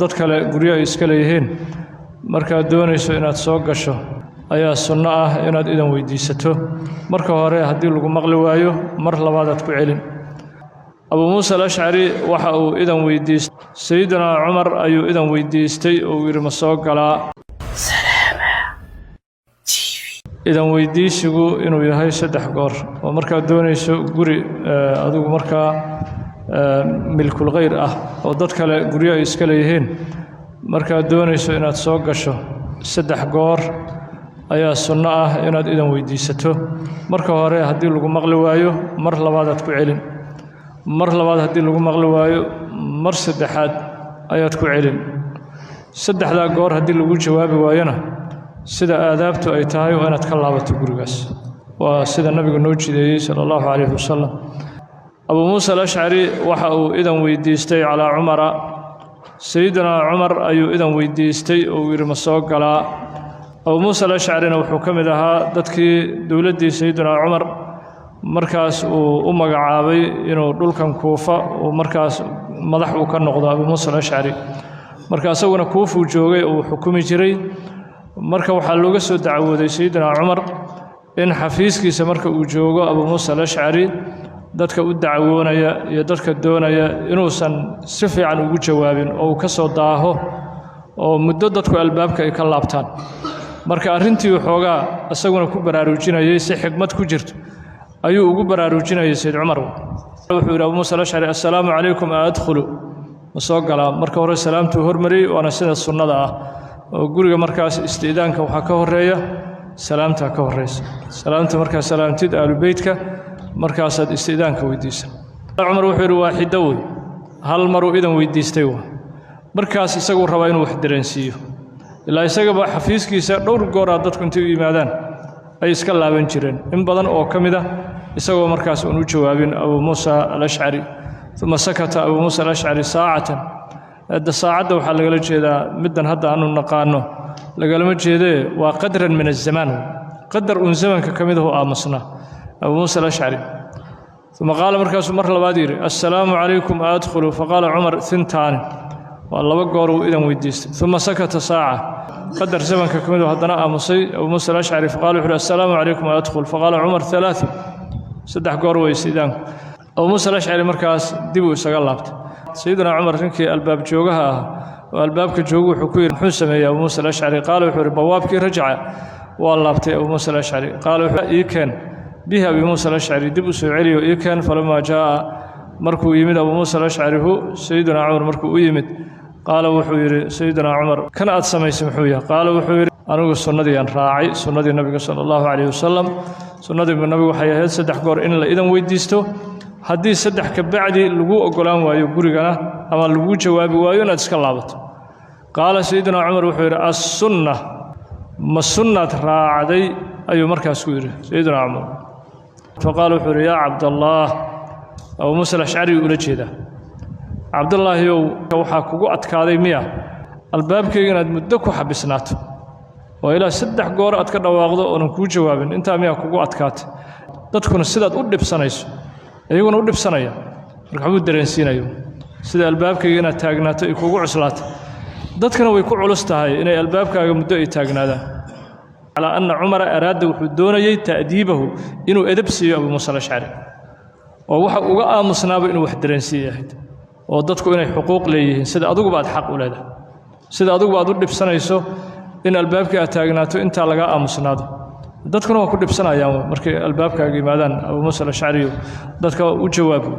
dad kale guryo ay iska leeyihiin markaad doonayso inaad soo gasho ayaa sunno ah inaad idan weydiisato marka hore haddii lagu maqli waayo mar labaad ku celin Abu Musa al-Ash'ari waxa uu idan weydiistay Sayyidina Umar ayuu idan weydiistay oo yiri ma soo galaa idan weydiisigu inuu yahay 3 goor oo markaad doonayso guri adigu markaa milkul ghayr ah oo dad kale guryo ay iska leeyihiin markaad doonayso inaad soo gasho 3 goor ayaa sunno ah inaad idan weydiisato marka hore haddii lagu maqli waayo mar labaad ku celin mar labaad haddii lagu maqli waayo mar saddexaad ayaad ku celin saddexda goor haddii lagu jawaabi waayana sida aadaabtu ay tahay waa inaad ka laabato gurigaas waa sida nabiga noo jideeyay sallallahu alayhi wasallam Abu Musa al-Ash'ari waxa uu idan weydiistay ala Umar Sayyidina Umar ayuu idan weydiistay oo yiri ma soo galaa Abu Musa al-Ash'ari wuxuu kamid ahaa dadkii dawladii Sayyidina Umar markaas uu magacaabay inuu dhulkan Kuufa oo markaas madax uu ka noqdo Abu Musa al-Ash'ari markaas uu Kuufa joogay oo xukumi jiray marka waxa looga soo dacwooday Sayyidina Umar in xafiiskiisa marka uu joogo Abu Musa al-Ash'ari dadka u dacwoonaya iyo dadka doonaya inuusan si fiican ugu jawaabin oo ka soo daaho oo muddo dadku albaabka ay ka laabtaan marka arintii xoogaa asaguna ku baraarujinayay si xigmad ku jirto ayuu ugu baraarujinayay Sayyid Umar wuxuu yiri Abu Musa al-Ash'ari assalaamu alaykum adkhulu soo gala marka hore salaamtu hormari waana sida sunnada ah oo guriga markaas istiidaanka waxa ka horeeya salaamta ka horeysa salaamta marka salaamtid aalubeedka markaas aad istiidaanka weydiisan Umar wuxuu yiri waaxidow hal mar uu idan weydiistay markaas isagu raba inuu wax dareensiyo ilaa isaga ba xafiiskiisa dhowr goor dadku intii u yimaadaan ay iska laaban jireen in badan oo kamida isagoo markaas uu jawaabin Abu Musa al-Ash'ari thumma sakata Abu Musa al-Ash'ari saa'atan hada saacada waxa laga jeedaa midan hadda aanu naqaano laga jeeday waa qadran min az-zaman qadar un zamanka kamida oo aamusna Abu Musa al-Ash'ari thumma qala markaas mar labaad yiri assalaamu alaykum adkhulu faqala Umar thintan والله قالوا إذا ويديست ثم سكت ساعة قدر زمن كمله هدنا أمصي أو موسى الأشعري فقالوا السلام عليكم أدخل فقال عمر 3 صدح قالوا يسيدان أو موسى الأشعري مركز دبوا سقلبت سيدنا عمر رنكي الباب جوجها والباب كجوجو حكوير حسمه يا موسى الأشعري قالوا بوابك رجع والله بتي أبو موسى الأشعري قالوا يكن بها بموسى الأشعري دبوا سعري ويكن فلما جاء مركو يمد أبو موسى الأشعري هو سيدنا عمر مركو يمد قال وحوير سيدنا عمر كان أتسمى سمحويا قال وحوير أنا السنة أن راعي سنة النبي صلى الله عليه وسلم سنة النبي وحياه سدح قور إن إذا ويديستو حديث سدح كبعدي لجوء قلام ويقولنا أما لجوء جواب ويونا تسكلابت قال سيدنا عمر وحوير السنة ما السنة راعي أي مركز سوير سيدنا عمر فقال وحوير يا عبد الله أو موسى الأشعري يقول كذا عبد الله يو وحا كوغو ادكاداي ميا البابكيغنا مدdo ku xabisnaato oo ila 3 goor aad ka dhawaaqdo oo ku jawaabin inta miya kugu adkaatay dadkuna sidaad u dhibsanayso ayaguna u dhibsanaya marka uu dareensiinayo sida albaabkeena taagnaato ay kugu cuslaato dadkana way ku culus tahay inay albaabkaaga muddo ay taagnaadaan ala anna umar araada wuxuu doonayay taadiibahu inuu edabsiyo Abu Musa al-Ash'ari oo waxa uga aamusnaaba inuu wax dareensiiyo oo dadku inay xuquuq leeyihiin sida adigu baad xaq u leedahay sida adigu baad u dhibsanayso in albaabka aad taagnaato inta laga aamusnaado dadkuna waa ku dhibsanayaan markay albaabkaaga yimaadaan Abu Musa al-Ash'ari dadka u jawaabo